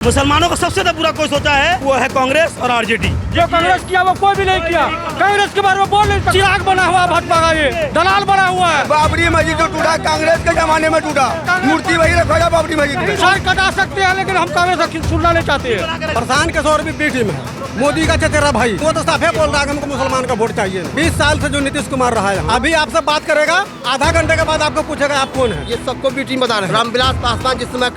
मुसलमानों का सबसे ज्यादा बुरा कोई सोचा है वो है कांग्रेस और आरजेडी। जो कांग्रेस किया वो कोई भी नहीं किया। कांग्रेस के बारे में बोल नहीं सकते। चिराग बना हुआ भाजपा ये दलाल बना हुआ है। बाबरी मस्जिद जो टूटा कांग्रेस के जमाने में टूटा, मूर्ति वही रखा बाबरी मस्जिद में। शायद कटा सकते हैं लेकिन हम कांग्रेस सुनना नहीं चाहते हैं। प्रधान के सौर भी पीठी में है, मोदी का चचेरा भाई, वो तो साफे बोल रहा है हमको मुसलमान का वोट चाहिए। 20 साल से जो नीतीश कुमार रहा है, अभी आपसे बात करेगा, आधा घंटे के बाद आपको पूछेगा आप कौन है। ये सबको भी टीम बता रहे हैं। रामविलास पासवान जिस समय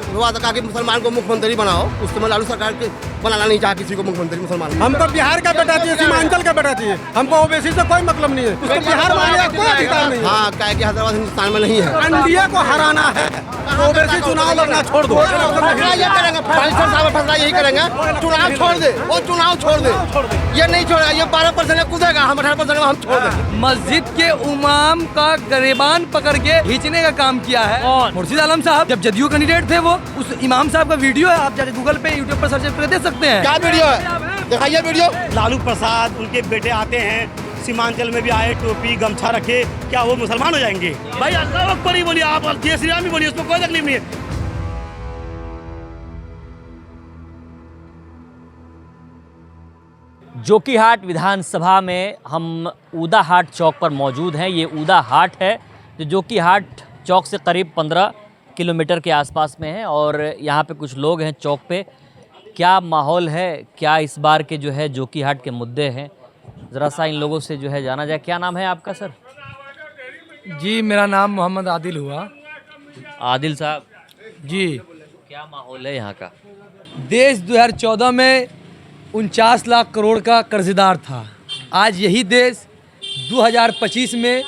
हुआ था कि मुसलमान को मुख्यमंत्री बनाओ, उस समय लालू सरकार के बनाना नहीं चाहा किसी को मुख्यमंत्री मुसलमान। हमको बिहार का बेटा चाहिए, सीमांचल का बेटा चाहिए, हमको ओबीसी से कोई मतलब नहीं है। उसको बिहार मांगने का कोई अधिकार नहीं है। हाँ, क्या कि हैदराबाद हिंदुस्तान में नहीं है। एनडीए को हराना है, ओबीसी चुनाव लड़ना छोड़ दो। ये करेंगे, फैसला यही करेंगे, चुनाव छोड़ दे, वो चुनाव छोड़ दे, ये नहीं छोड़ेगा। ये 12% कूदेगा, हम 18% हम छोड़ दें। मस्जिद के उमाम का गरेबान पकड़ के खींचने का काम किया है और मुर्शिद आलम साहब जब जदयू कैंडिडेट थे, वो उस इमाम साहब का वीडियो है, आप जाके गूगल पे यूट्यूब पर सर्च करके देख सकते हैं। क्या वीडियो है, दिखाइए वीडियो। लालू प्रसाद उनके बेटे आते हैं, सीमांचल में भी आए, टोपी गमछा रखे, क्या वो मुसलमान हो जाएंगे? भाई अल्लाह अकबर ही बोलिए, आप जय श्री राम ही बोलिए, उसमें कोई तकलीफ नहीं है। जोकीहाट विधानसभा में हम ऊदाहाट चौक पर मौजूद हैं। ये ऊदाहाट है जो जोकीहाट चौक से करीब 15 किलोमीटर के आसपास में है और यहाँ पे कुछ लोग हैं चौक पे। क्या माहौल है, क्या इस बार के जो है जोकीहाट के मुद्दे हैं, ज़रा सा इन लोगों से जो है जाना जाए। क्या नाम है आपका सर? जी, मेरा नाम मोहम्मद आदिल हुआ। आदिल साहब जी, क्या माहौल है यहाँ का? देश 2014 में 49 लाख करोड़ का कर्जदार था। आज यही देश 2025 में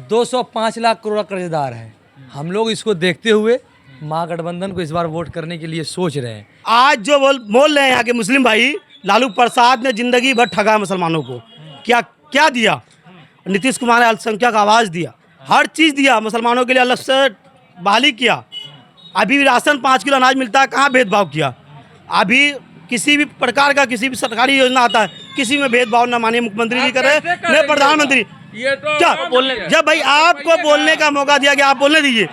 205 लाख करोड़ का कर्जदार है। हम लोग इसको देखते हुए महागठबंधन को इस बार वोट करने के लिए सोच रहे हैं। आज जो बोल रहे हैं यहाँ के मुस्लिम भाई, लालू प्रसाद ने जिंदगी भर ठगा मुसलमानों को। क्या क्या दिया? नीतीश कुमार ने अल्पसंख्यक आवाज़ दिया, हर चीज़ दिया, मुसलमानों के लिए अलग से बहाली किया। अभी राशन 5 किलो अनाज मिलता है, कहाँ भेदभाव किया? अभी किसी भी प्रकार का किसी भी सरकारी योजना आता है, किसी में भेदभाव न मानिए मुख्यमंत्री जी कर रहे हैं, न प्रधानमंत्री। ये तो क्या बोलने, जब भाई आपको बोलने का मौका दिया गया, आप बोलने दीजिए।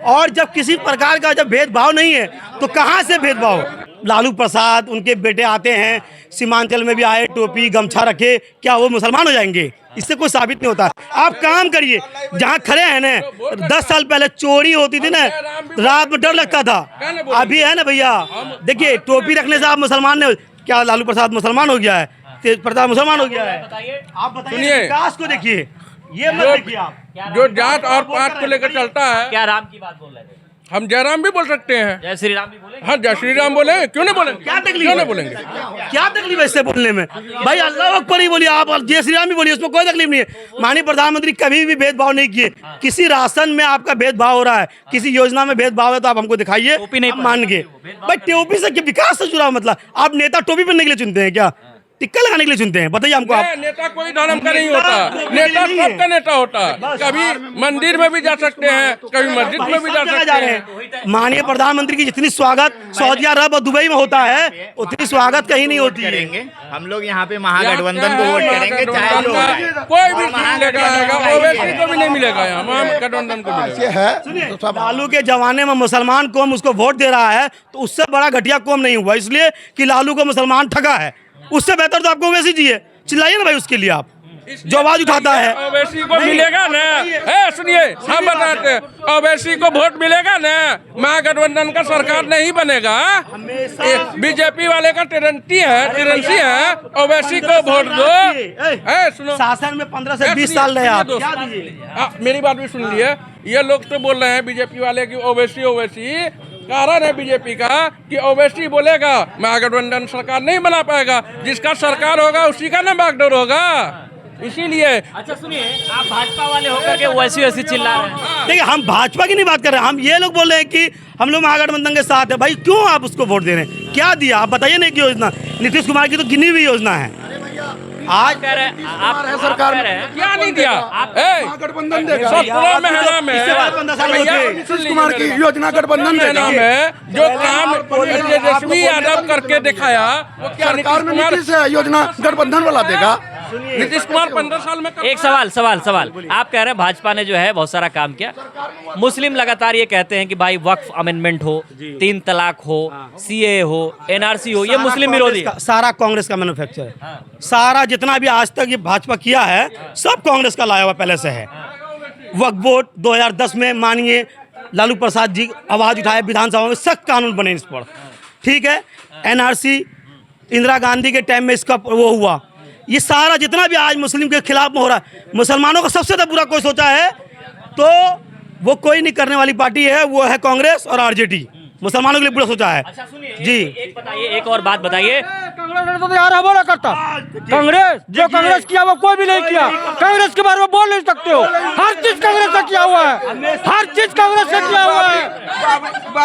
और जब किसी प्रकार का जब भेदभाव नहीं है तो कहाँ से भेदभाव? लालू प्रसाद उनके बेटे आते हैं, सीमांचल में भी आए, टोपी गमछा रखे, क्या वो मुसलमान हो जाएंगे? इससे कोई साबित नहीं होता। आप काम करिए, जहाँ खड़े हैं ना, 10 साल पहले चोरी होती थी ना, रात में डर लगता था। अभी है ना भैया, देखिए टोपी रखने से आप मुसलमान ने, क्या लालू प्रसाद मुसलमान हो गया है? तेज प्रताप मुसलमान हो गया है? आप बताइए, विकास को देखिए, ये मत देखिए आप। जो जात और पात को लेकर चलता है। क्या राम की बात बोल रहे थे? हम जयराम भी बोल सकते हैं, जय श्री राम भी बोले। हाँ जय श्री राम बोले, क्यों नहीं बोलेंगे? क्या तकलीफ क्यों है? नहीं बोलेंगे? क्या तकलीफ है इससे बोलने में? भाई अल्लाह अकबर ही बोलिए, आप जय श्री राम ही बोलिए, उसमें कोई तकलीफ नहीं है। माननीय प्रधानमंत्री कभी भी भेदभाव नहीं किए। किसी राशन में आपका भेदभाव हो रहा है, किसी योजना में भेदभाव है तो आप हमको दिखाइए, आप मान के। भाई टोपी से विकास से जुड़ा मतलब, आप नेता टोपी पहनने के लिए चुनते हैं क्या? टिक्का लगाने के लिए चुनते हैं? बताइए हमको। आप नेता कोई धर्म का नहीं होता, नेता सबका नेता होता है। कभी मंदिर में भी जा सकते हैं, कभी मस्जिद में भी जा सकते हैं। माननीय प्रधानमंत्री की जितनी स्वागत सऊदी अरब और दुबई में होता है, उतनी स्वागत कहीं नहीं होती है। हम लोग यहाँ पे महागठबंधन को वोट करेंगे, चाहे जो कोई भी मिलेगा, ओवैसी को भी नहीं मिलेगा, यहाँ महागठबंधन को मिलेगा। लालू के जमाने में मुसलमान कौम उसको वोट दे रहा है, तो उससे बड़ा घटिया कौम नहीं हुआ, इसलिए कि लालू को मुसलमान ठगा है। उससे बेहतर तो आपको ओवैसी चाहिए। चिल्लाइए ना भाई उसके लिए, आप जो आवाज उठाता है। ओवैसी को मिलेगा ना, सुनिए हम बताते हैं, ओवैसी को वोट मिलेगा ना, महागठबंधन का सरकार नहीं बनेगा। बीजेपी वाले का टेरेंसी है, ओवैसी को वोट दो। सुनो, शासन में 15 से 20 साल रहे आप। मेरी बात भी सुन लिए। ये लोग तो बोल रहे हैं बीजेपी वाले की ओवैसी, कारण है बीजेपी का कि ओवैसी बोलेगा महागठबंधन सरकार नहीं बना पाएगा। जिसका सरकार होगा उसी का ना बागडोर होगा, इसीलिए। अच्छा सुनिए, आप भाजपा वाले होकर के वैसी चिल्ला रहे हैं। देखिए, हम भाजपा की नहीं बात कर रहे हैं, हम ये लोग बोल रहे हैं कि हम लोग महागठबंधन के साथ है। भाई क्यों आप उसको वोट दे रहे हैं? क्या दिया आप बताइए ना। योजना नीतीश कुमार की तो गिनी हुई योजना है। आज कह रहे हैं आप सरकार में क्या नहीं दिया? गठबंधन देगा, नीतीश कुमार की योजना गठबंधन देगा। जो काम तेजस्वी यादव करके दिखाया, वो क्या सरकार में नीतीश योजना गठबंधन वाला देगा? नीतीश कुमार 15 साल में एक सवाल आप कह रहे हैं भाजपा ने जो है बहुत सारा काम किया, मुस्लिम लगातार ये कहते हैं कि भाई वक्फ अमेंडमेंट हो, 3 तलाक हो, CAA हो, NRC हो, ये मुस्लिम विरोधी है। सारा कांग्रेस का मैन्युफैक्चर है। सारा जितना भी आज तक ये भाजपा किया है सब कांग्रेस का लाया हुआ पहले से है। वक्फ बोर्ड 2010 में माननीय लालू प्रसाद जी आवाज उठाए, विधानसभा में सख्त कानून बने इस पर, ठीक है। NRC इंदिरा गांधी के टाइम में इसका वो हुआ। ये सारा जितना भी आज मुस्लिम के खिलाफ में हो रहा है, मुसलमानों का सबसे बुरा कोई सोचा है तो वो कोई नहीं करने वाली पार्टी है, वो है कांग्रेस और RJD। मुसलमानों के लिए बुरा सोचा है। अच्छा सुनिए, जी एक बताइए, एक और बात बताइए। कांग्रेस तो यार बोला करता, कांग्रेस जो कांग्रेस किया वो कोई भी नहीं किया। कांग्रेस के बारे में बोल नहीं सकते हो, हर चीज कांग्रेस से किया हुआ है, हर चीज कांग्रेस से किया हुआ है।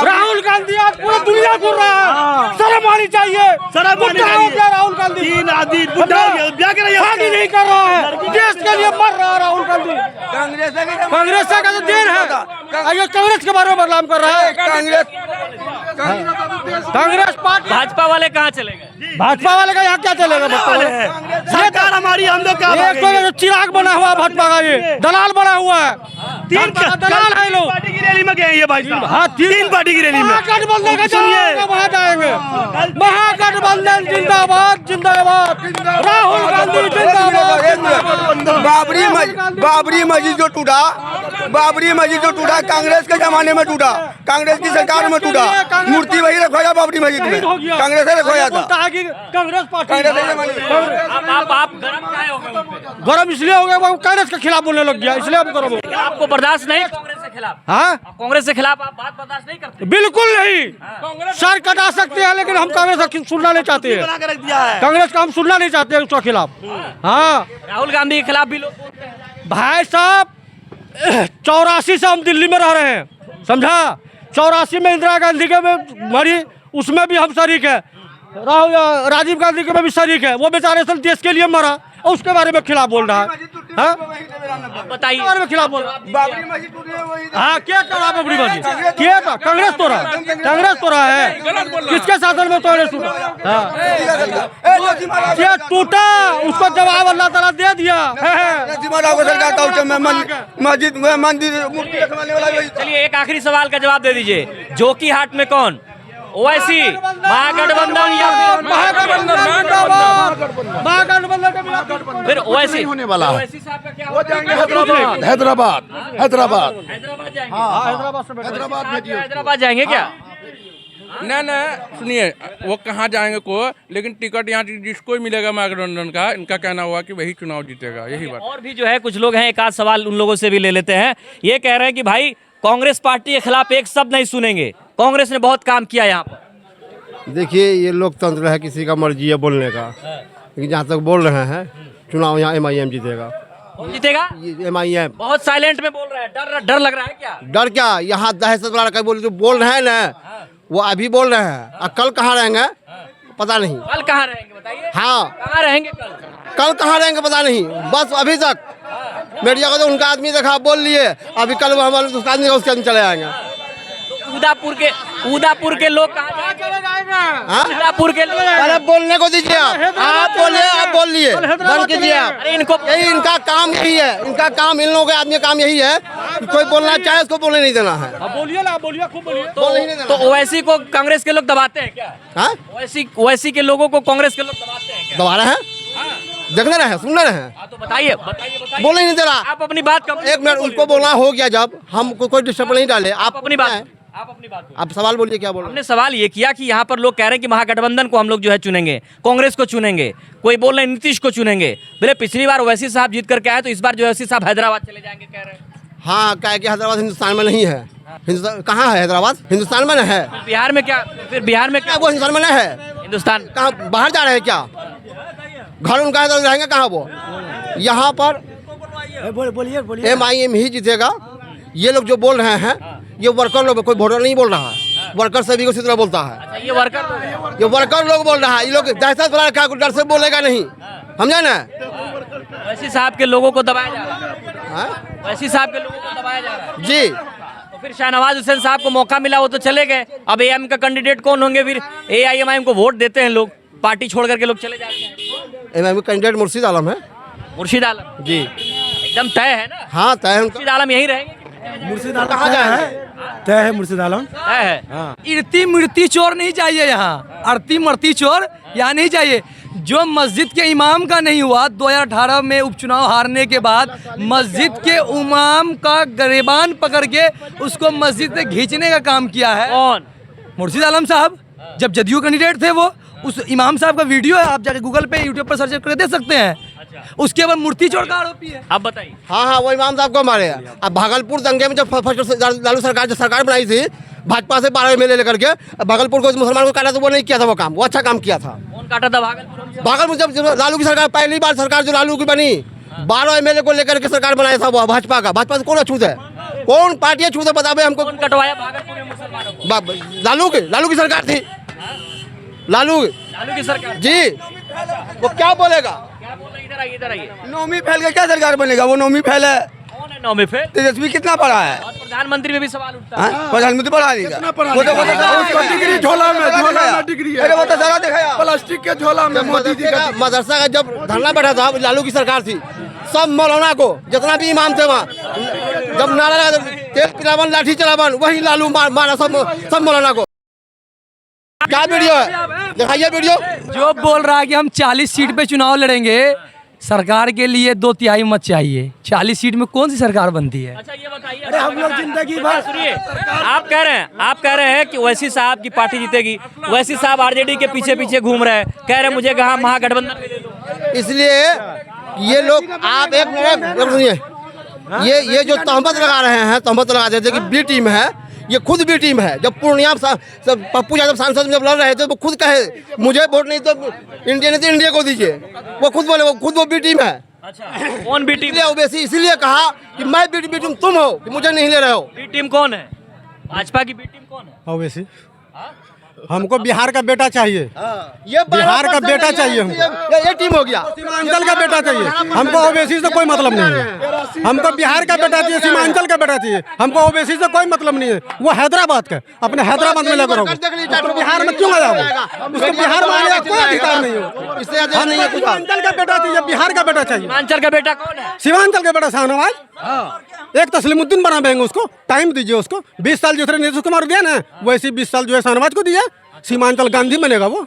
राहुल गांधी आज पूरी दुनिया घूर रहा है, शर्म आनी चाहिए। बुढ़ा हो गया राहुल गांधी, शादी नहीं कर रहा है, देश के लिए मर रहा है राहुल गांधी। कांग्रेस का तो देन है, ये कांग्रेस के बारे में बदनाम कर रहा है। कांग्रेस पार्टी, भाजपा वाले कहाँ चले गए? भाजपा वाले का यहाँ क्या चलेगा? सरकार हमारी, हम लोग का एक तो चिराग बना हुआ भाजपा का, ये दलाल बना हुआ है। दलाल है लोग। पार्टी की रैली में गए ये भाई साहब। हाँ, 3 पार्टी की रैली में। महागठबंधन का सुनिए, वहाँ जाएंगे। महागठबंधन जिंदाबाद जिंदाबाद, राहुल गांधी जिंदाबाद। बाबरी मस्जिद जो टूटा कांग्रेस के जमाने में टूटा, कांग्रेस की सरकार में टूटा। मूर्ति वही रखवाया बाबरी मस्जिद में, कांग्रेस ने रखवाया था। कांग्रेस पार्टी आप गरम काहे हो गए उन पे? गरम इसलिए हो गया, वो कांग्रेस के खिलाफ बोलने लग गया, इसलिए हम गरम हो गए। आपको बर्दाश्त नहीं कांग्रेस के खिलाफ? हाँ, कांग्रेस के खिलाफ आप बात बर्दाश्त नहीं करते? बिल्कुल नहीं। सर कटा सकते हैं लेकिन हम कांग्रेस का सुनना नहीं चाहते हैं। बना के रख दिया है। कांग्रेस का हम सुनना नहीं चाहते हैं उसके खिलाफ। हाँ राहुल गांधी के खिलाफ भी लोग बोलते हैं। भाई साहब, 84 से हम दिल्ली में रह रहे हैं, समझा। 84 में इंदिरा गांधी के मरी, उसमें भी हम शरीक है। राजीव गांधी के में भी शरीक है। वो बेचारे सब देश के लिए मरा और उसके बारे में खिलाफ बोल रहा है। हाँ? बताइए, बारे में खिलाफ बोल रहा है। हाँ, क्या करा बाबरी मस्जिद? क्या था? कांग्रेस तो रहा है। किसके शासन में कांग्रेस टूटा? क्या टूटा? उसको जवाब अल्लाह ताला दे दिया। चलिए एक आखिरी सवाल का जवाब दे दीजिए। जोकीहाट में कौन? ओवैसी, महागठबंधन या महागठबंधन? फिर ओवैसी होने वाला है। ओवैसी साहब का क्या होगा? हैदराबाद हैदराबाद जाएंगे? हैदराबाद जाएंगे क्या? न सुनिए, वो कहाँ जाएंगे को, लेकिन टिकट यहाँ जिसको मिलेगा महागठबंधन का, इनका कहना हुआ कि वही चुनाव जीतेगा, यही बात। और भी जो है कुछ लोग हैं, एक आध सवाल उन लोगों से भी ले लेते हैं। ये कह रहे हैं कि भाई कांग्रेस पार्टी के खिलाफ एक शब्द नहीं सुनेंगे, कांग्रेस ने बहुत काम किया यहाँ पर। देखिए, ये लोकतंत्र है, किसी का मर्जी है बोलने का, लेकिन जहाँ तक बोल रहे हैं चुनाव यहाँ MIM जीतेगा। कौन जीतेगा? MIM। बहुत साइलेंट में बोल रहे हैं, डर लग रहा है क्या? डर क्या, यहाँ दहशत वाला का बोल रहे हैं ना, वो अभी बोल रहे हैं। और कल कहाँ रहेंगे पता नहीं। कल कहाँ रहेंगे बताइए? हाँ, कहाँ रहेंगे कल कहाँ रहेंगे पता नहीं। बस अभी तक मीडिया को तो उनका आदमी देखा, बोल लिए, अभी कल वो हमारे दूसरा आदमी उसके आदमी चले आएंगे। उदापुर के लोग कहाँ जाएंगे? उदापुर के लोग पहले बोलने को दीजिए। आप बोल लिए, बंद कीजिए आप। अरे इनको यही इनका काम यही है, इनका काम, इन लोगों के आदमी का काम यही है कि कोई बोलना चाहे उसको बोलने नहीं देना है। बोलिए ना, बोलिए, खूब बोलिए। तो ओवैसी को कांग्रेस के लोग दबाते हैं क्या? हाँ, ओवैसी के लोगों को कांग्रेस के लोग दबाते हैं क्या? दबा रहे हैं, देखने रहे हैं, सुनने रहे हैं। तो बताइए बोलने ही नहीं दे रहा। आप अपनी बात का एक मिनट, उनको बोलना हो गया, जब हम कोई डिस्टर्ब नहीं डाले। आप अपनी बात आप सवाल बोलिए, क्या बोल रहे हैं? हमने सवाल ये किया कि यहाँ पर लोग कह रहे हैं कि महागठबंधन को हम लोग जो है चुनेंगे, कांग्रेस को चुनेंगे, कोई बोल रहे हैं नीतीश को चुनेंगे। बोले पिछली बार ओवैसी साहब जीत करके आए, तो इस बार जो ओवैसी साहब हैदराबाद चले जाएंगे कह रहे हैं। हाँ, क्या है कि हैदराबाद हिंदुस्तान में नहीं है। हिंदुस्तान कहाँ है? हैदराबाद हिंदुस्तान में है। बिहार में क्या? फिर बिहार में क्या? वो हिंदुस्तान में नहीं है। हिंदुस्तान कहाँ बाहर जा रहे हैं क्या? घर उनका है तो रहेंगे कहाँ वो? यहाँ पर MIM ही जीतेगा। ये लोग जो बोल रहे हैं, ये वर्कर लोग, कोई वोटर नहीं बोल रहा है। वर्कर सभी को सीधा बोलता है। ये वर्कर लोग बोल रहा है। ये लोग दहशत वाला क्या डर से बोलेगा नहीं, समझे ना? ओवैसी साहब के लोगों को दबाया जा रहा है। ओवैसी साहब के लोगों को दबाया जा रहा है जी। तो फिर शाहनवाज हुसैन साहब को मौका मिला, वो तो चले गए। अब AM का कैंडिडेट कौन होंगे? फिर AIMIM को वोट देते हैं लोग, पार्टी छोड़ करके लोग चले जाते हैं। MIM कैंडिडेट मुर्शीद आलम है। मुर्शीद आलम जी एकदम तय है ना? हाँ तय है उनका। मुर्शीद आलम यहीं रहेंगे? मुर्शीद आलम तय है मुर्शीद आलम। तय है। इरती मिर्ती चोर नहीं चाहिए यहाँ, अड़ती मरती चोर यहाँ नहीं चाहिए। जो मस्जिद के इमाम का नहीं हुआ 2018 में उपचुनाव हारने के बाद, मस्जिद के इमाम का गरेबान पकड़ के उसको मस्जिद से खींचने का काम किया है कौन? मुर्शीद आलम साहब। जब जदयू कैंडिडेट थे वो, उस इमाम साहब का वीडियो है, आप जाके गूगल पे यूट्यूब पर सर्च करके देख सकते हैं। उसके बाद मूर्ति चोर का आरोपी है। आप बताइए। हाँ वो इमाम साहब को मारे। अब भागलपुर दंगे में जब फर्स्ट लालू सरकार जो सरकार बनाई थी भाजपा से 12 एमएलए लेकर के, भागलपुर को मुसलमान को काटा तो वो नहीं किया था वो काम, वो अच्छा काम किया था। कौन काटा था भागलपुर? भागलपुर जब लालू की सरकार, पहली बार सरकार जो लालू की बनी, 12 एमएलए को लेकर के सरकार बनाया था वो भाजपा का। भाजपा से कौन अछूत है, कौन पार्टी अछूत है बतावे हमको। कौन कटवाया भागलपुर में मुसलमानों को? लालू की सरकार थी। लालू की सरकार जी, वो क्या बोलेगा? क्या बोल रहे? इधर आइए, इधर आइए। नौवीं फैल के क्या सरकार बनेगा? वो नौवीं फैल है। कौन है नौ में फेल? तेजस्वी कितना पढ़ा है? और प्रधानमंत्री में भी सवाल उठता है। प्रधानमंत्री पढ़ा नहीं वो तो डिग्री झोला में डिग्री है। वो तो जरा दिखाया प्लास्टिक के झोला में मोदी जी का। मदरसा का जब धरना बैठा था लालू की सरकार थी, सब मौलाना को, जितना भी इमाम थे वहाँ, जब नारा लगा तेल पिलावन लाठी चलावन, वही लालू मारा सब मौलाना को। क्या वीडियो है, दिखाइए वीडियो। जो बोल रहा है कि हम 40 सीट पे चुनाव लड़ेंगे, सरकार के लिए 2/3 मत चाहिए। 40 सीट में कौन सी सरकार बनती है? अच्छा ये बताइए, अरे हम लोग जिंदगी भर सुनिए, आप कह रहे हैं कि ओवैसी साहब की पार्टी जीतेगी। ओवैसी साहब आरजेडी के पीछे पीछे घूम रहे हैं, कह रहे हैं मुझे कहा महागठबंधन में दे दो। इसलिए ये लोग, आप एक मिनट सुनिए, ये जो तहमत लगा रहे हैं, तहमत लगा देते कि बी टीम है, ये खुद बी टीम है। जब पूर्णिया पप्पू यादव सांसद में जब लड़ रहे थे वो खुद कहे मुझे वोट नहीं तो इंडिया नहीं तो इंडिया को दीजिए, वो खुद बोले वो बी टीम है। अच्छा कौन बी टीम? ओवैसी इसीलिए कहा कि मैं बी टीम तुम हो, कि मुझे नहीं ले रहे हो। बी टीम कौन है? भाजपा की बी टीम कौन है? ओवैसी। हमको बिहार का बेटा चाहिए, ये बिहार का बेटा चाहिए हमको। ये टीम हो गया, सीमांचल का बेटा चाहिए हमको। ओवैसी से कोई मतलब नहीं है। हमको बिहार का बेटा चाहिए, सीमांचल का बेटा चाहिए। हमको ओवैसी से कोई मतलब नहीं है। वो हैदराबाद का, अपने हैदराबाद में लगा रहोगे, तो बिहार में क्यों आया? उसको बिहार में आने का कोई अधिकार नहीं है। इससे ज्यादा नहीं है कुछ। सीमांचल का बेटा चाहिए, बिहार का बेटा चाहिए। सीमांचल का बेटा कौन है? सीमांचल का बेटा शाहनवाज। एक तस्लीमुद्दीन बना देंगे उसको, टाइम दीजिए उसको। 20 साल जिस नीतीश कुमार दिया ना, वैसे 20 साल जो है शाहनवाज को दिया। सीमांचल गांधी बनेगा वो।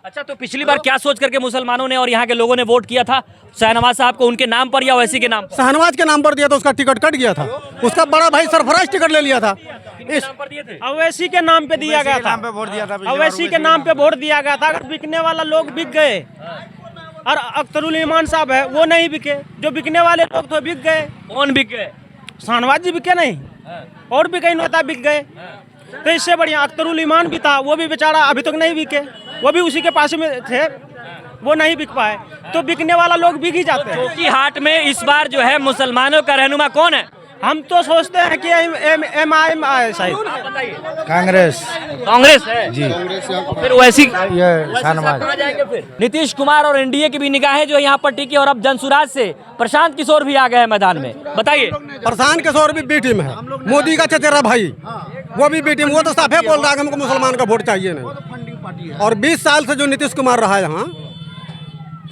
अच्छा तो पिछली बार क्या सोच करके मुसलमानों ने और यहाँ के लोगों ने वोट किया था शाहनवाज साहब को? उनके नाम पर या ओवैसी के नाम पर? शाहनवाज के नाम पर दिया था, उसका टिकट कट गया था। उसका बड़ा भाई सरफराज टिकट ले लिया था। इस नाम पर दिए थे? अवैसी के नाम पे दिया गया था, अवैसी के नाम पे वोट दिया गया था। अगर बिकने वाला लोग बिक गए, और अख्तरुल ईमान साहब है वो नहीं बिके, जो बिकने वाले लोग तो बिक गए। कौन बिक गए? शाहनवाज जी बिके नहीं, और भी कई नेता बिक गए। तो इससे बढ़िया अख्तरुल ईमान भी था, वो भी बेचारा अभी तक नहीं बिके, वो भी उसी के पास में थे, वो नहीं बिक पाए। तो बिकने वाला लोग बिक ही जाते हैं। चौकी हाट में इस बार जो है मुसलमानों का रहनुमा कौन है? हम तो सोचते हैं कि MIM आए शायद। कांग्रेस। कांग्रेस है जी। फिर वैसी शाहनवाज। नीतीश कुमार और एनडीए की भी निगाहें जो यहाँ पर टिकी, और अब जनसुराज से प्रशांत किशोर भी आ गए हैं मैदान में। बताइए। प्रशांत किशोर भी बी टीम है, मोदी का चचेरा भाई, वो भी बी टीम। वो तो साफे बोल रहा है कि हमको मुसलमान का वोट चाहिए नहीं। और 20 साल से जो नीतीश कुमार रहा यहाँ,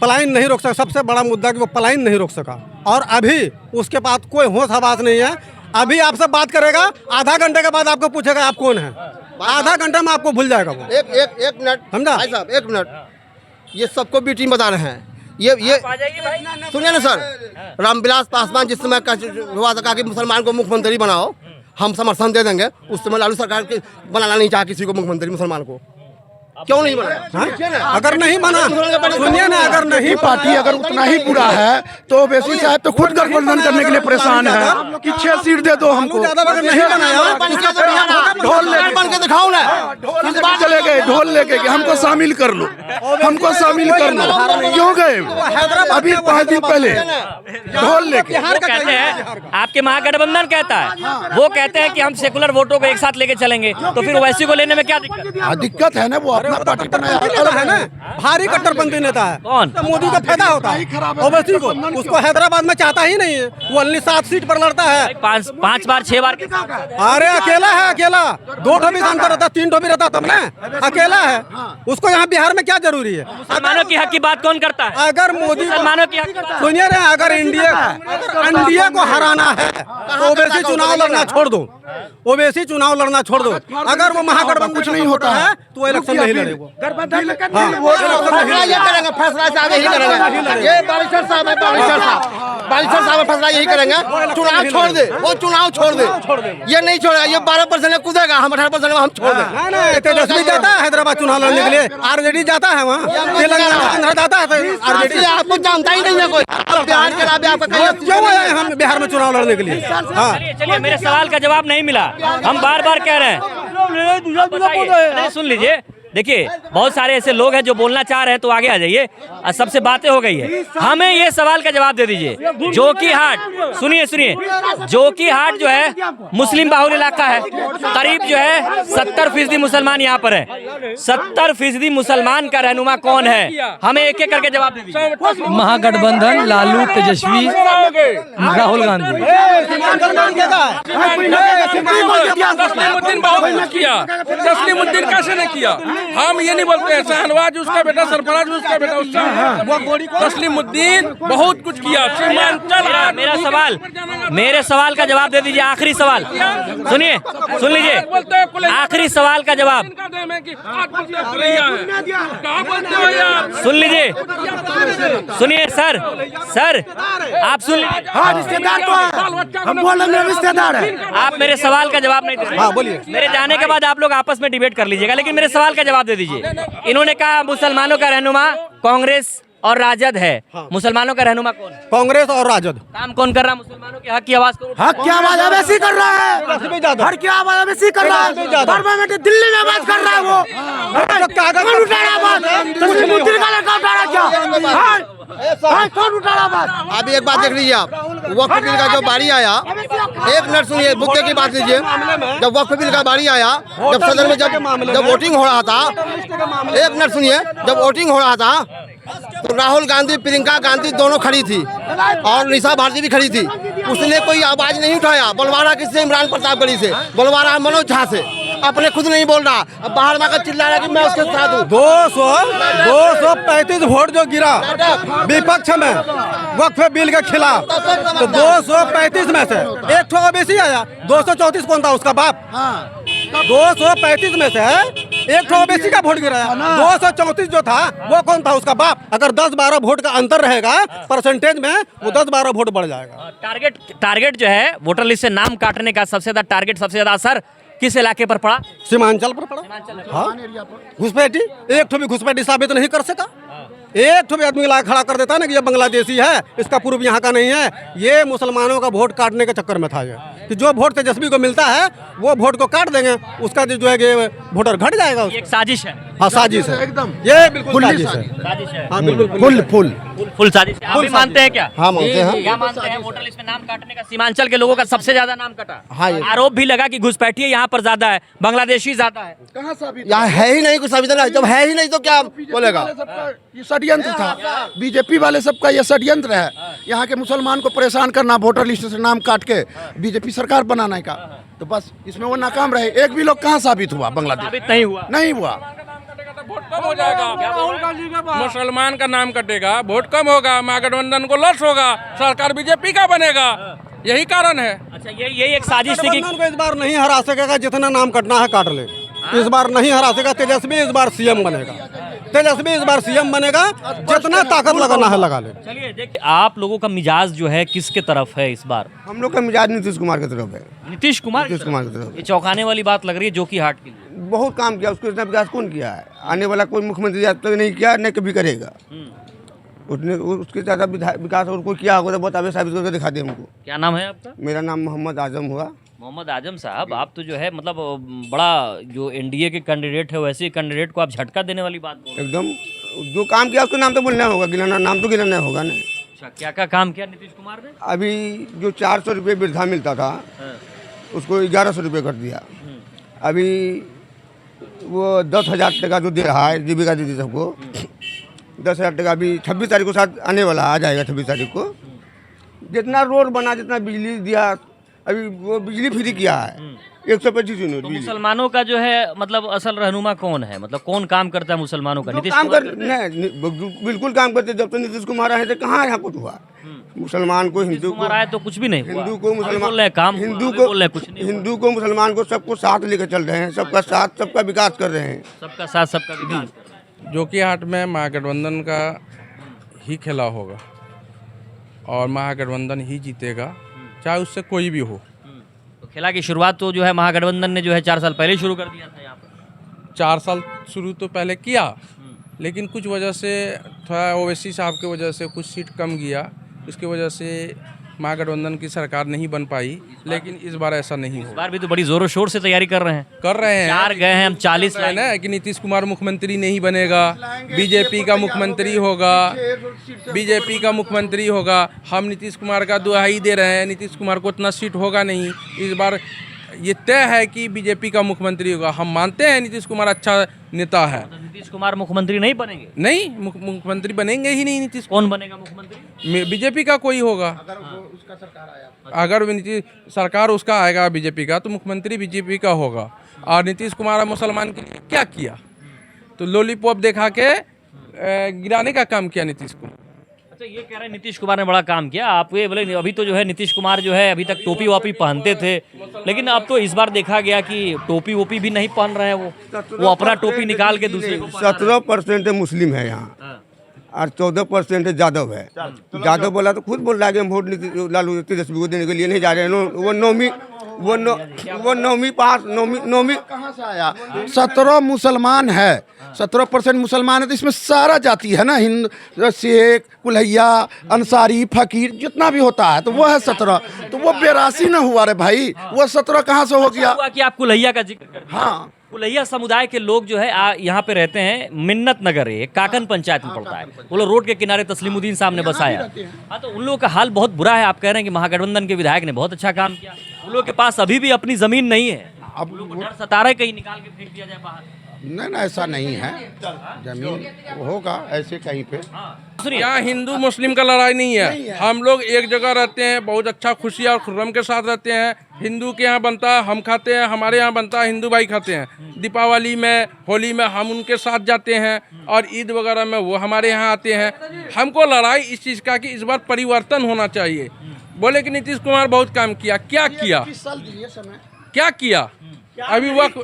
पलायन नहीं रोक सका। सबसे बड़ा मुद्दा कि वो पलायन नहीं रोक सका, और अभी उसके पास कोई होश हवास नहीं है। अभी आपसे बात करेगा, आधा घंटे के बाद आपको पूछेगा आप कौन है, आधा घंटा में आपको भूल जाएगा वो। एक मिनट समझा भाई साहब, एक मिनट। ये सबको बी टीम बता रहे हैं। ये सुनिए ना सर, रामविलास पासवान जिस समय हुआ था कि मुसलमान को मुख्यमंत्री बनाओ, हम समर्थन दे देंगे। उस समय लालू सरकार के बनाना नहीं चाहा किसी को मुख्यमंत्री मुसलमान को। क्यों नहीं बना? अगर नहीं बना, सुनिए ना, अगर नहीं पार्टी अगर उतना ही बुरा है तो ओवैसी साहब तो खुद गठबंधन करने के लिए परेशान है कि 6 सीट दे दो हमको। नहीं बनाया, ढोल बन के दिखाओ ना, चले गए ढोल लेके कि हमको शामिल कर लो, हमको शामिल कर लो। क्यों गए? अभी 5 दिन पहले ढोल लेके। वो कहते हैं, आपके महागठबंधन कहता है, वो कहते हैं कि हम सेकुलर वोटों को एक साथ लेके चलेंगे, तो फिर ओवैसी को लेने में क्या दिक्कत? दिक्कत है ना, वो अपना पार्टी बनाया है ना, भारी कट्टरपंथी नेता है। कौन? तो मोदी का फायदा होता है ओवैसी को, उसको हैदराबाद में चाहता ही नहीं है, वो ओनली 7 सीट पर लड़ता है। 5 बार 6 बार अरे अकेला है, अकेला 2 ठो भी सांसद रहता, 3 ठो भी रहता तब ना, अकेला है। उसको यहाँ बिहार में क्या जरूरी है? मुसलमानों की हक की बात कौन करता है? अगर मोदी मुसलमानों की हक सुनिए ना, अगर एनडीए को हराना है तो ओवैसी चुनाव लड़ना छोड़ दो, ओवैसी चुनाव लड़ना छोड़ दो। अगर वो महागठबंधन कुछ नहीं होता है तो वो इलेक्शन नहीं लड़ेगा। फैसला ये करेंगे, फैसला साहब यही करेंगे। ये बारिशर साहब है, बारिशर साहब फैसला यही करेंगे, चुनाव छोड़ दे, वो चुनाव छोड़ दे, ये नहीं छोड़ेगा। ये 12% कूदेगा, हम 18% में हम छोड़ दें। तेजस्वी जाता है हैदराबाद चुनाव लड़ने के लिए, आरजेडी जाता है वहाँ, तेलंगाना आंध्र जाता है, आरजेडी आपको जानता ही नहीं है कोई। बिहार के अलावा आपका क्यों आए हम बिहार में चुनाव लड़ने के लिए? हाँ, चलिए, मेरे सवाल का जवाब नहीं मिला। हम बार बार कह रहे हैं, नहीं, सुन लीजिए। देखिए, बहुत सारे ऐसे लोग हैं जो बोलना चाह रहे हैं, तो आगे आ जाइए। सबसे बातें हो गई है, हमें ये सवाल का जवाब दे दीजिए। जोकीहाट, सुनिए, जोकीहाट जो है मुस्लिम बाहुल इलाका है, करीब जो है 70% मुसलमान यहाँ पर है। 70% मुसलमान का रहनुमा कौन है? हमें एक एक करके जवाब दे दीजिए। महागठबंधन, लालू, तेजस्वी, राहुल गांधी। तस्लीमुद्दीन बहुत कुछ किया, तस्लीमुद्दीन कैसे नहीं किया? हम ये नहीं बोलते हैं, शाहनवाज उसका बेटा, सरफराज उसका बेटा, उसका तस्लीमुद्दीन बहुत कुछ किया। मेरे सवाल का जवाब दे दीजिए। आखिरी सवाल सुनिए, सुन लीजिए, आखिरी सवाल का जवाब सुन लीजिए। सुनिए सर, आप सुन लीजिए। हाँ, रिश्तेदार तो है, हम बोल रहे हैं रिश्तेदार है। आप मेरे सवाल का जवाब नहीं दे रहे। हाँ, बोलिए। मेरे जाने के बाद आप लोग आपस में डिबेट कर लीजिएगा, लेकिन मेरे सवाल का जवाब दे दीजिए। इन्होंने कहा मुसलमानों का रहनुमा कांग्रेस और राजद है। मुसलमानों का रहनुमा कौन है? कांग्रेस और राजद। काम कौन कर रहा है? मुसलमानों के हक की आवाज करो। हक की आवाज अवैसी कर रहा है, हर की आवाज अवैसी कर रहा है। पार्लियामेंट दिल्ली में आवाज कर रहा है वो। कौन उठा रहा आवाज? तस्लीमुद्दीन का लड़का उठा रहा क्या? हाँ, कौन उठा रहा आवाज? अभी एक बात देख लीजिए आप, वक्फ बिल का जो बारी आया, एक मिनट सुनिए, मुद्दे की बात लीजिए। जब वक्फ बिल का बारी आया, जब सदन में जब वोटिंग हो रहा था, एक मिनट सुनिए, जब वोटिंग हो रहा था तो राहुल गांधी, प्रियंका गांधी दोनों खड़ी थी और निशा भारती भी खड़ी थी। उसने कोई आवाज नहीं उठाया। बोलवा किससे? इमरान प्रतापगढ़ी से, बोलवा रहा मनोज झा से, अपने खुद नहीं बोल रहा। अब बाहर में चिल्ला रहा कि मैं उसके साथ हूँ। 235 वोट जो गिरा विपक्ष में वक्फ बिल के खिलाफ, तो 235 में से एक ठो ओबीसी आया। 234 कौन था? उसका बाप। 235 में से एक ठो ओबीसी का वोट गिराया। 234 जो था वो कौन था? उसका बाप। अगर 10-12 वोट का अंतर रहेगा परसेंटेज में, वो 10-12 वोट बढ़ जाएगा। टारगेट जो है वोटर लिस्ट से नाम काटने का सबसे ज्यादा टारगेट, सबसे ज्यादा असर किस इलाके पर पड़ा? सीमांचल पर पड़ा। हाँ, घुसपैठी, एक ठो भी घुसपैठी साबित नहीं कर सका। एक ठो भी आदमी ला खड़ा कर देता है ना कि ये बांग्लादेशी है, इसका पूर्व यहाँ का नहीं है। ये मुसलमानों का वोट काटने के चक्कर में था ये, कि जो वोट तेजस्वी को मिलता है वो वोट को काट देंगे, उसका जो है कि वोटर घट जाएगा। एक साजिश है। हाँ, साजिश है एकदम, ये बिल्कुल साजिश है। हाँ, बिल्कुल फुल साजिश है। आप भी मानते हैं क्या? हाँ, मानते हैं। क्या मानते हैं? वोटर लिस्ट में नाम काटने का सीमांचल के लोगों का सबसे ज्यादा नाम कटा। हाँ, आरोप भी लगा कि घुसपैठी यहाँ पर ज्यादा है, बांग्लादेशी ज्यादा है। यहाँ है ही नहीं कुछ संविधान। जब है ही नहीं तो क्या बोलेगा? ये षड्यंत्र था, बीजेपी वाले सबका ये षड्यंत्र है। यहाँ के मुसलमान को परेशान करना, वोटर लिस्ट से नाम काट के बीजेपी सरकार बनाने का, तो बस इसमें वो नाकाम रहे। एक भी लोग कहाँ साबित हुआ? बांग्लादेश साबित नहीं हुआ। वोट कम हो जाएगा, मुसलमान का नाम कटेगा, वोट कम होगा, महागठबंधन को लॉस होगा, सरकार बीजेपी का बनेगा। यही कारण है। अच्छा, ये एक साजिश थी कि इस बार नहीं हरा सकेगा। जितना नाम कटना है काट ले। इस बार नहीं हरा सकेगा। तेजस्वी इस बार सीएम बनेगा। तेजस्वी इस बार सीएम बनेगा। जितना ताकत लगाना है लगा ले। चलिए, देखिए, आप लोगों का मिजाज जो है किसके तरफ है इस बार? हम लोग का मिजाज नीतीश कुमार की तरफ है। नीतीश कुमार की तरफ। ये चौंकाने वाली बात लग रही है जोकीहाट के लिए। बहुत काम किया, उसको इतना विकास कौन किया है? आने वाला कोई मुख्यमंत्री आज तक नहीं किया, न कभी करेगा। उसने उसके ज़्यादा विकास और कोई किया होगा तो बहुत आगे साबित करके दिखा दे हमको। क्या नाम है आपका? मेरा नाम मोहम्मद आजम हुआ। मोहम्मद आजम साहब, आप तो जो है मतलब बड़ा जो एनडीए के कैंडिडेट है, वैसे कैंडिडेट को आप झटका देने वाली बात बोल रहे हैं। एकदम, जो काम किया उसका नाम तो बोलना होगा, गिनाना नाम तो गिनाना होगा ना। अच्छा, क्या काम किया नीतीश कुमार ने? अभी जो 400 रुपये वृद्धा मिलता था उसको 1100 रुपये कर दिया। अभी वो 10,000 टका जो दे रहा है जीविका दीदी सबको, 10,000 टका अभी 26 तारीख को साथ आने वाला, आ जाएगा 26 तारीख को। जितना रोड बना, जितना बिजली दिया, अभी वो बिजली फ्री किया है 125 यूनिट। तो मुसलमानों का जो है मतलब असल रहनुमा कौन है, मतलब कौन काम करता है मुसलमानों का? नीतीश काम कुमार? नहीं, बिल्कुल काम करते। जब तो नीतीश कुमार आए थे कहाँ यहाँ कुछ हुआ? मुसलमान को, हिंदू को, आए तो कुछ भी नहीं हुआ। हिंदू को मुसलमान, काम हिंदू बोल रहे कुछ नहीं, हिंदू को मुसलमान को सबको साथ लेकर चल रहे हैं, सबका साथ, सबका विकास कर रहे हैं, सबका साथ सबका विकास। जोकीहाट में महागठबंधन का ही खेला होगा और महागठबंधन ही जीतेगा, चाहे उससे कोई भी हो। तो खेला की शुरुआत तो जो है महागठबंधन ने जो है 4 साल पहले शुरू कर दिया था यहाँ पर। 4 साल शुरू तो पहले किया, लेकिन कुछ वजह से थोड़ा ओवैसी साहब की वजह से कुछ सीट कम गया, उसकी वजह से महागठबंधन की सरकार नहीं बन पाई। लेकिन इस बार ऐसा नहीं हो। इस बार भी तो बड़ी जोरों शोर से तैयारी कर रहे हैं। 4 गए हैं हम, 40 है ना कि नीतीश कुमार मुख्यमंत्री नहीं बनेगा, बीजेपी का मुख्यमंत्री होगा, बीजेपी का मुख्यमंत्री होगा। हम नीतीश कुमार का दुहाई दे रहे हैं, नीतीश कुमार को इतना सीट होगा नहीं। इस बार ये तय है कि बीजेपी का मुख्यमंत्री होगा। हम मानते हैं नीतीश कुमार अच्छा नेता है। तो नीतीश कुमार मुख्यमंत्री नहीं बनेंगे? नहीं, मुख्यमंत्री बनेंगे ही नहीं नीतीश। कौन बनेगा मुख्यमंत्री? बीजेपी का कोई होगा। अगर नीतीश सरकार उसका आएगा बीजेपी का, तो मुख्यमंत्री बीजेपी का होगा। और नीतीश कुमार मुसलमान के लिए क्या किया? तो लॉलीपॉप दिखा के गिराने का काम किया नीतीश कुमार। अच्छा, ये कह रहे हैं नीतीश कुमार ने बड़ा काम किया। आप ये बोले अभी तो जो है नीतीश कुमार जो है अभी तक टोपी वापी पहनते थे, लेकिन अब तो इस बार देखा गया कि टोपी वोपी भी नहीं पहन रहे हैं। वो अपना टोपी निकाल के दूसरे को 17% मुस्लिम है यहाँ और 14% जादव है। जादव बोला तो खुद बोल रहा है कि हम वोट लालू तेजस्वी को देने के लिए नहीं जा रहे हैं। वो नौवीं पास, नौवीं कहाँ से आया? 17 मुसलमान है, 17% मुसलमान है, तो इसमें सारा जाति है ना, हिंदू, शेख, कुल्हैया, अंसारी, फकीर, जितना भी होता है, तो वो है 17। तो वो 82 ना हुआ रे भाई, वो 17 कहाँ से हो गया? कि आप कुल्हैया का जिक्र करते हैं। हाँ, कुल्हैया समुदाय के लोग जो है यहाँ पे रहते हैं। मिन्नत नगर है, काकन पंचायत में पड़ता है। वो लोग रोड के किनारे तस्लीमुद्दीन साहब ने बसाया। हाँ, तो उन लोगों का हाल बहुत बुरा है। आप कह रहे हैं कि महागठबंधन के विधायक ने बहुत अच्छा काम किया। उन लोगों के पास अभी भी अपनी जमीन नहीं है। अब उन लोगों को डर सता रहा है कहीं निकाल के फेंक दिया जाए बाहर। नहीं ना, ऐसा नहीं है, जमीन होगा ऐसे कहीं पे। यहाँ हिंदू मुस्लिम का लड़ाई नहीं है। हम लोग एक जगह रहते हैं, बहुत अच्छा खुशी और खुर्रम के साथ रहते हैं। हिंदू के यहाँ बनता है हम खाते हैं, हमारे यहाँ बनता है हिंदू भाई खाते हैं। दीपावली में, होली में हम उनके साथ जाते हैं और ईद वगैरह में वो हमारे यहाँ आते हैं। हमको लड़ाई इस चीज़ का कि इस बार परिवर्तन होना चाहिए। बोले कि नीतीश कुमार बहुत काम किया, क्या किया? क्या किया? अभी वक्त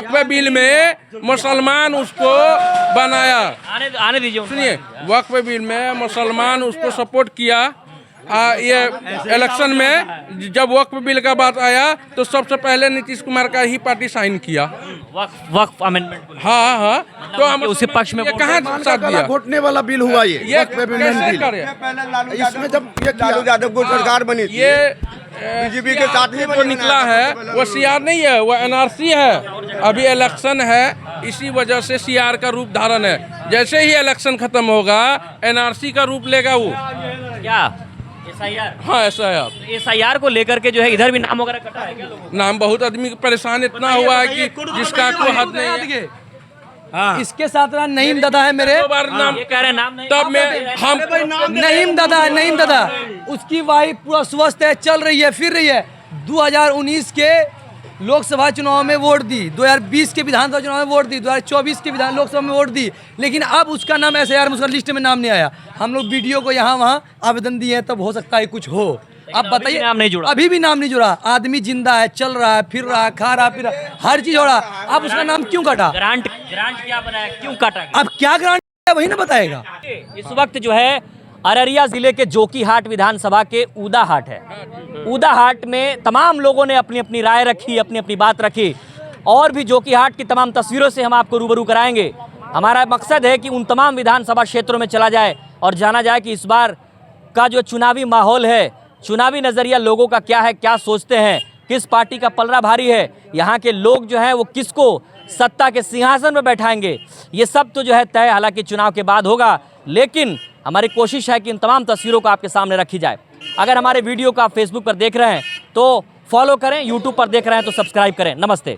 पे बिल में मुसलमान उसको बनाया। आने दीजिए। सुनिए, वक्त पे बिल में मुसलमान उसको सपोर्ट किया। ये इलेक्शन में जब वक्फ बिल का बात आया तो सबसे पहले नीतीश कुमार का ही पार्टी साइन किया वक्फ अमेंडमेंट। हाँ, तो हम उसके पक्ष में कहाँ साथ दिया? घोटने वाला बिल हुआ ये कैसे करे? इसमें जब ये लालू यादव को सरकार बनी थी, ये बीजेपी के साथ ही जो निकला है वो सीआर नहीं है, वो एनआरसी है। अभी इलेक्शन है, इसी वजह से सीआर का रूप धारण है। जैसे ही इलेक्शन खत्म होगा एनआरसी का रूप लेगा वो। क्या SIR? हाँ, SIR। SIR को लेकर के जो है इधर भी नाम वगैरह कटा है क्या लोगों? नाम बहुत आदमी परेशान इतना हुआ है कि जिसका कोई हद नहीं है। हाँ। इसके साथ नईम दादा है मेरे। 2 बार नाम ये कह रहे हैं नाम नहीं। तब में हम नईम दादा है, नईम दादा। उसकी वाइफ पूरा स्वस्थ है, चल रही है, फिर रही है। 2019 के लोकसभा चुनाव में वोट दी, 2020 के विधानसभा चुनाव में वोट दी, 2024 के लोकसभा में वोट दी, लेकिन अब उसका नाम SIR में, उसका लिस्ट में नाम नहीं आया। हम लोग वीडियो को यहाँ वहाँ आवेदन दिए हैं, तब हो सकता है कुछ हो। अब बताइए, नाम नहीं जुड़ा। अभी भी नाम नहीं जुड़ा। आदमी जिंदा है, चल रहा है, फिर रहा है, खा रहा, फिर हर चीज हो रहा। अब उसका नाम क्यों काटा? ग्रांट क्या बनाया, क्यों काटा? अब क्या ग्रांट है वही ना बताएगा। इस वक्त जो है अररिया जिले के जोकीहाट विधानसभा के ऊदाहाट है। ऊदाहाट में तमाम लोगों ने अपनी अपनी राय रखी, अपनी अपनी बात रखी, और भी जोकीहाट की तमाम तस्वीरों से हम आपको रूबरू कराएंगे। हमारा मकसद है कि उन तमाम विधानसभा क्षेत्रों में चला जाए और जाना जाए कि इस बार का जो चुनावी माहौल है, चुनावी नज़रिया लोगों का क्या है, क्या सोचते हैं, किस पार्टी का पलड़ा भारी है, यहाँ के लोग जो हैं वो किसको सत्ता के सिंहासन में बैठाएंगे, ये सब तो जो है तय हालांकि चुनाव के बाद होगा। लेकिन हमारी कोशिश है कि इन तमाम तस्वीरों को आपके सामने रखी जाए। अगर हमारे वीडियो को आप फेसबुक पर देख रहे हैं तो फॉलो करें, यूट्यूब पर देख रहे हैं तो सब्सक्राइब करें। नमस्ते।